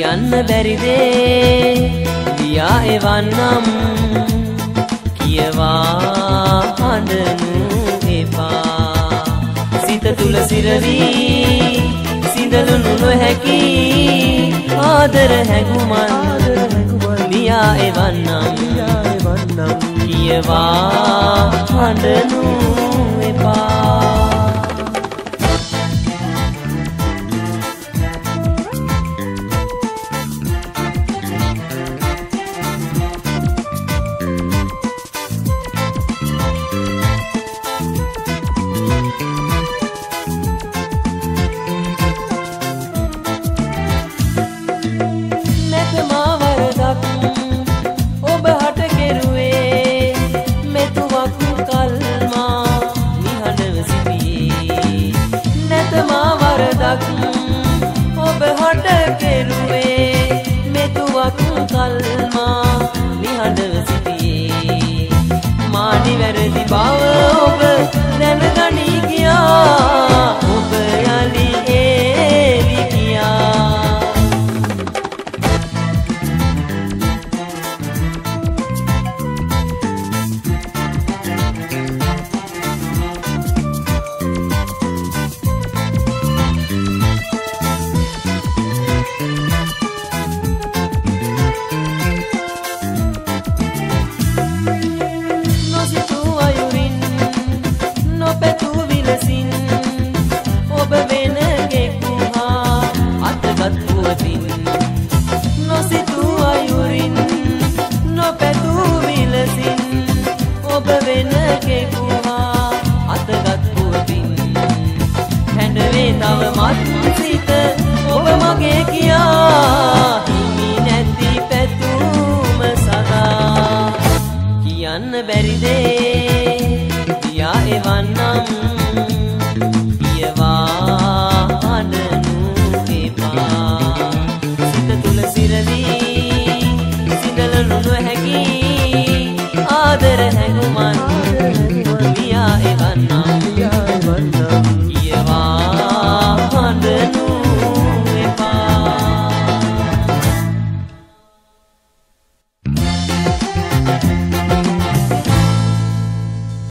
කියන්න බැරි දේ ලියා එවන්නම් කියවා හඬනු එපා සිත තුල සිරවි සිඳලුණු නොහැකි ආදර හැඟුමන් ලියා එවන්නම් කියවා හඬනු එපා ඔබ හට කෙරුවේ මෙතුවක් කල්මා නිහඬව සිටියේ මා නිවැරදි බව ඔබ දැනගනී කියා ඔබ යලි ඒවි කියා තවමත් සිත ඔබ මගේ කියා හිමි නැති පැතුම සදා කියන්න බැරි දේ කියා එවන්නම් කියවා හඬනු එපා සිත තුල සිරවි සිඳලනු නොහැකි ආදර හැඟුමන් කියා එවන්නම්